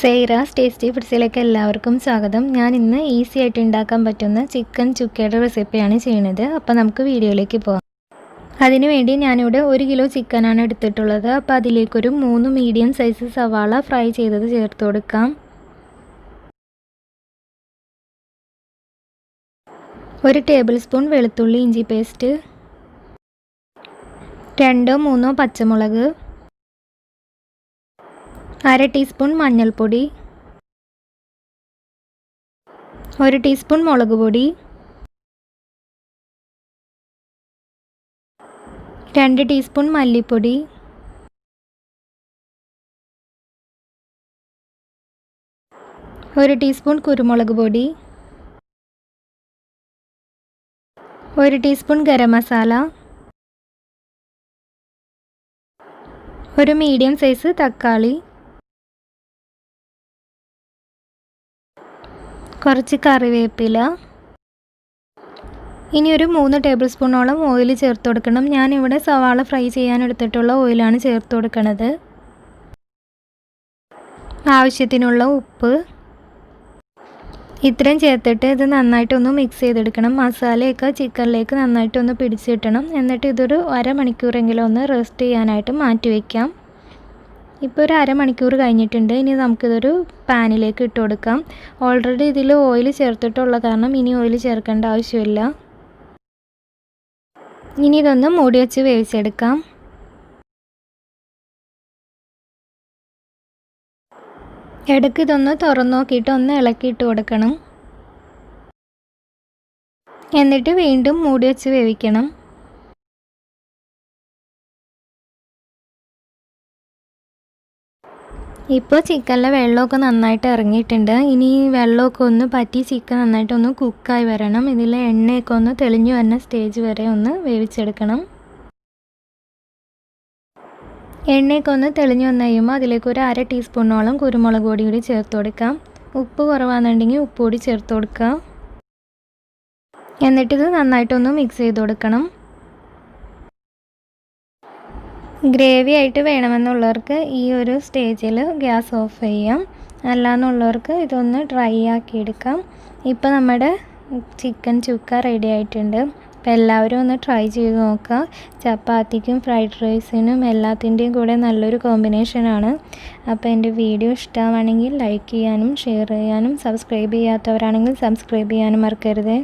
സൈറാസ് tasty ഫുഡ്സിലേക്ക് എല്ലാവർക്കും സ്വാഗതം. ഞാൻ ഇന്ന് ഈസി ആയിട്ട് ഉണ്ടാക്കാൻ പറ്റുന്ന ചിക്കൻ ചുക്കയുടെ റെസിപ്പിയാണ് ചെയ്യുന്നത്. അപ്പോൾ നമുക്ക് വീഡിയോയിലേക്ക് പോകാം. അതിനുവേണ്ടി ഞാനിവിടെ 1 കിലോ ചിക്കനാണ് എടുത്തിട്ടുള്ളത്. അപ്പോൾ അതിലേക്കൊരു 3 മീഡിയം സൈസ് സവാള ഫ്രൈ ചെയ്തത് ചേർത്ത് കൊടുക്കാം. 1 ടേബിൾ സ്പൂൺ വെളുത്തുള്ളി ഇഞ്ചി പേസ്റ്റ്, 2-3 പച്ചമുളക്, 1/2 ടീസ്പൂൺ മഞ്ഞൾപ്പൊടി, 1 ടീസ്പൂൺ മുളക് പൊടി, 2 ടീസ്പൂൺ മല്ലിപ്പൊടി, 1 ടീസ്പൂൺ കുരുമുളക് പൊടി, 1 teaspoon garam masala, 1 medium size തക്കാളി, കുറച്ച് കറിവേപ്പില. ഇനി ഒരു 3 ടേബിൾ സ്പൂണോളം ഓയിൽ ചേർത്ത് കൊടുക്കണം. ഞാനിവിടെ സവാള ഫ്രൈ ചെയ്യാൻ എടുത്തിട്ടുള്ള ഓയിലാണ് ചേർത്ത് കൊടുക്കുന്നത്. ആവശ്യത്തിനുള്ള ഉപ്പ്. ഇത്രയും ചേർത്തിട്ട് ഇത് നന്നായിട്ടൊന്ന് മിക്സ് ചെയ്തെടുക്കണം. മസാലയൊക്കെ ചിക്കനിലേക്ക് നന്നായിട്ടൊന്ന് പിടിച്ച് കിട്ടണം. എന്നിട്ട് ഇതൊരു അരമണിക്കൂറെങ്കിലും ഒന്ന് റെസ്റ്റ് ചെയ്യാനായിട്ട് മാറ്റി വയ്ക്കാം. ഇപ്പോൾ ഒരു അരമണിക്കൂർ കഴിഞ്ഞിട്ടുണ്ട്. ഇനി നമുക്കിതൊരു പാനിലേക്ക് ഇട്ട് കൊടുക്കാം. ഓൾറെഡി ഇതിൽ ഓയിൽ ചേർത്തിട്ടുള്ള കാരണം ഇനി ഓയിൽ ചേർക്കേണ്ട ആവശ്യമില്ല. ഇനി ഇതൊന്ന് മൂടി വെച്ച് വേവിച്ചെടുക്കാം. ഇടയ്ക്ക് ഇതൊന്ന് തുറന്നു നോക്കിയിട്ട് ഒന്ന് ഇളക്കിയിട്ട് കൊടുക്കണം. എന്നിട്ട് വീണ്ടും മൂടി വെച്ച് വേവിക്കണം. ഇപ്പോൾ ചിക്കനിലെ വെള്ളമൊക്കെ നന്നായിട്ട് ഇറങ്ങിയിട്ടുണ്ട്. ഇനി വെള്ളമൊക്കെ ഒന്ന് പറ്റി ചിക്കൻ നന്നായിട്ടൊന്ന് കുക്കായി വരണം. ഇതിലെ എണ്ണയൊക്കെ ഒന്ന് തെളിഞ്ഞു വരുന്ന സ്റ്റേജ് വരെ ഒന്ന് വേവിച്ചെടുക്കണം. എണ്ണയൊക്കെ ഒന്ന് തെളിഞ്ഞു വന്നു കഴിയുമ്പോൾ അതിലേക്ക് ഒരു 1/2 ടീസ്പൂണോളം കുരുമുളക് പൊടി കൂടി ചേർത്ത് കൊടുക്കാം. ഉപ്പ് കുറവാണെന്നുണ്ടെങ്കിൽ ഉപ്പ് കൂടി ചേർത്ത് കൊടുക്കാം. എന്നിട്ടിത് നന്നായിട്ടൊന്ന് മിക്സ് ചെയ്ത് കൊടുക്കണം. ഗ്രേവി ആയിട്ട് വേണമെന്നുള്ളവർക്ക് ഈ ഒരു സ്റ്റേജിൽ ഗ്യാസ് ഓഫ് ചെയ്യാം. അല്ലാന്നുള്ളവർക്ക് ഇതൊന്ന് ഡ്രൈ ആക്കി എടുക്കാം. ഇപ്പോൾ നമ്മുടെ ചിക്കൻ ചുക്ക റെഡി ആയിട്ടുണ്ട്. അപ്പോൾ എല്ലാവരും ഒന്ന് ട്രൈ ചെയ്ത് നോക്കുക. ചപ്പാത്തിക്കും ഫ്രൈഡ് റൈസിനും എല്ലാത്തിൻ്റെയും കൂടെ നല്ലൊരു കോമ്പിനേഷനാണ്. അപ്പോൾ എൻ്റെ വീഡിയോ ഇഷ്ടമാണെങ്കിൽ ലൈക്ക് ചെയ്യാനും ഷെയർ ചെയ്യാനും സബ്സ്ക്രൈബ് ചെയ്യാത്തവരാണെങ്കിൽ സബ്സ്ക്രൈബ് ചെയ്യാനും മറക്കരുത്.